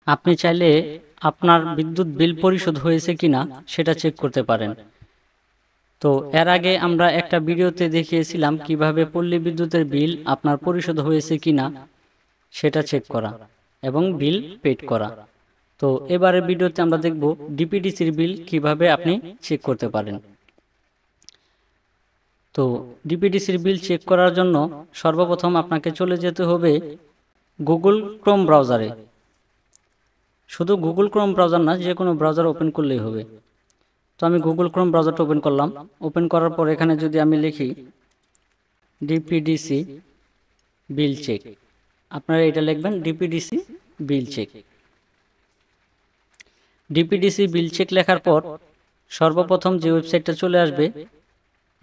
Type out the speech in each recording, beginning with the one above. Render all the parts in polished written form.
আপনি চাইলে আপনার বিদ্যুৎ বিল পরিশোধ হয়েছে কিনা সেটা চেক করতে পারেন। তো এর আগে আমরা একটা ভিডিওতে দেখিয়েছিলাম কিভাবে পল্লী বিদ্যুতের বিল আপনার পরিশোধ হয়েছে কিনা সেটা চেক করা এবং বিল পেড করা। তো এবারের ভিডিওতে আমরা দেখব ডিপিডিসির বিল কিভাবে আপনি চেক করতে পারেন। তো ডিপিডিসির বিল চেক করার জন্য সর্বপ্রথম আপনাকে চলে যেতে হবে গুগল ক্রোম ব্রাউজারে। শুধু গুগল ক্রোম ব্রাউজার না, যে কোনো ব্রাউজার ওপেন করলেই হবে। তো আমি গুগল ক্রোম ব্রাউজারটা ওপেন করলাম। ওপেন করার পর এখানে যদি আমি লিখি ডিপিডিসি বিল চেক, আপনারা এটা লিখবেন ডিপিডিসি বিল চেক। ডিপিডিসি বিল চেক লেখার পর সর্বপ্রথম যে ওয়েবসাইটটা চলে আসবে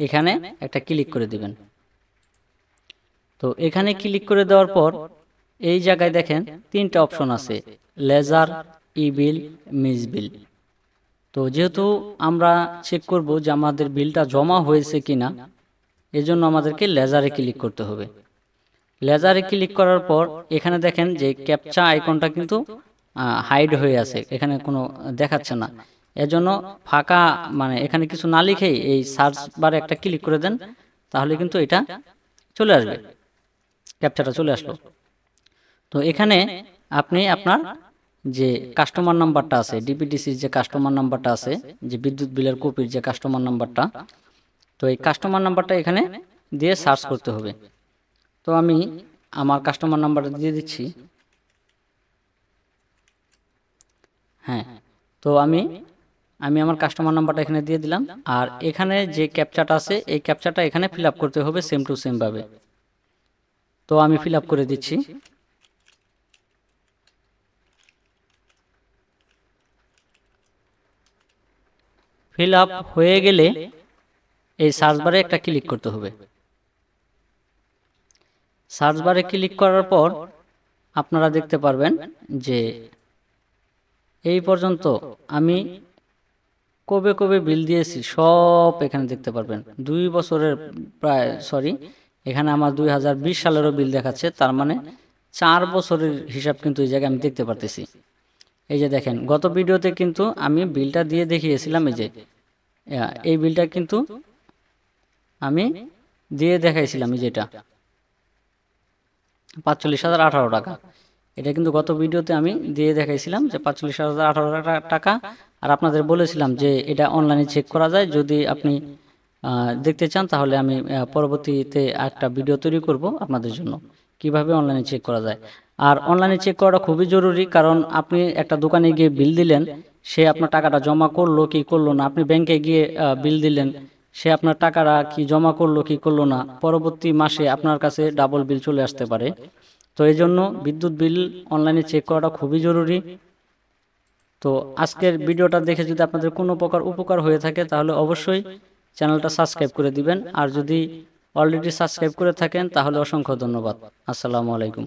এখানে একটা ক্লিক করে দিবেন। তো এখানে ক্লিক করে দেওয়ার পর এই জায়গায় দেখেন তিনটা অপশন আছে, লেজার, ই বিল, মিস বিল। তো যেহেতু আমরা চেক করব যে আমাদের বিলটা জমা হয়েছে কিনা, এজন্য আমাদেরকে লেজারে ক্লিক করতে হবে। লেজারে ক্লিক করার পর এখানে দেখেন যে ক্যাপচা আইকনটা কিন্তু হাইড হয়ে আছে, এখানে কোনো দেখাচ্ছে না। এজন্য ফাঁকা মানে এখানে কিছু না লিখেই এই সার্চ বারে একটা ক্লিক করে দেন, তাহলে কিন্তু এটা চলে আসবে, ক্যাপচাটা চলে আসলো। তো এখানে আপনি আপনার যে কাস্টমার নাম্বারটা আছে, ডিপিডিসির যে কাস্টমার নাম্বারটা আছে, যে বিদ্যুৎ বিলের কপির যে কাস্টমার নাম্বারটা, তো এই কাস্টমার নাম্বারটা এখানে দিয়ে সার্চ করতে হবে। তো আমি আমার কাস্টমার নাম্বারটা দিয়ে দিচ্ছি। হ্যাঁ, তো আমি আমার কাস্টমার নাম্বারটা এখানে দিয়ে দিলাম। আর এখানে যে ক্যাপচাটা আছে এই ক্যাপচাটা এখানে ফিল আপ করতে হবে সেম টু সেম ভাবে। তো আমি ফিল আপ করে দিচ্ছি। ফিল আপ হয়ে গেলে এই সার্চ বারে একটা ক্লিক করতে হবে। সার্চ বারে ক্লিক করার পর আপনারা দেখতে পারবেন যে এই পর্যন্ত আমি কবে কবে বিল দিয়েছি সব এখানে দেখতে পারবেন। 2 বছরের প্রায় এখানে আমার 2020 সালেরও বিল দেখাচ্ছে, তার মানে 4 বছরের হিসাব কিন্তু এই জায়গায় আমি দেখতে পারতেছি। এই যে দেখেন গত ভিডিওতে কিন্তু আমি বিলটা দিয়ে দেখিয়েছিলাম, এই বিলটা কিন্তু আমি দিয়ে দেখাইছিলাম, যেটা 45,018 টাকা। এটা কিন্তু গত ভিডিওতে আমি দিয়ে দেখাইছিলাম যে 45,018 টাকা। আর আপনাদের বলেছিলাম যে এটা অনলাইনে চেক করা যায়, যদি আপনি দেখতে চান তাহলে আমি পরবর্তীতে একটা ভিডিও তৈরি করব আপনাদের জন্য কিভাবে অনলাইনে চেক করা যায়। আর অনলাইনে চেক করাটা খুবই জরুরি, কারণ আপনি একটা দোকানে গিয়ে বিল দিলেন, সে আপনার টাকাটা জমা করলো কি করলো না, আপনি ব্যাংকে গিয়ে বিল দিলেন, সে আপনার টাকাটা কি জমা করলো কি করলো না, পরবর্তী মাসে আপনার কাছে ডাবল বিল চলে আসতে পারে। তো এই জন্য বিদ্যুৎ বিল অনলাইনে চেক করাটা খুবই জরুরি। তো আজকের ভিডিওটা দেখে যদি আপনাদের কোনো প্রকার উপকার হয়ে থাকে তাহলে অবশ্যই চ্যানেলটা সাবস্ক্রাইব করে দিবেন। আর যদি অলরেডি সাবস্ক্রাইব করে থাকেন তাহলে অসংখ্য ধন্যবাদ। আসসালামু আলাইকুম।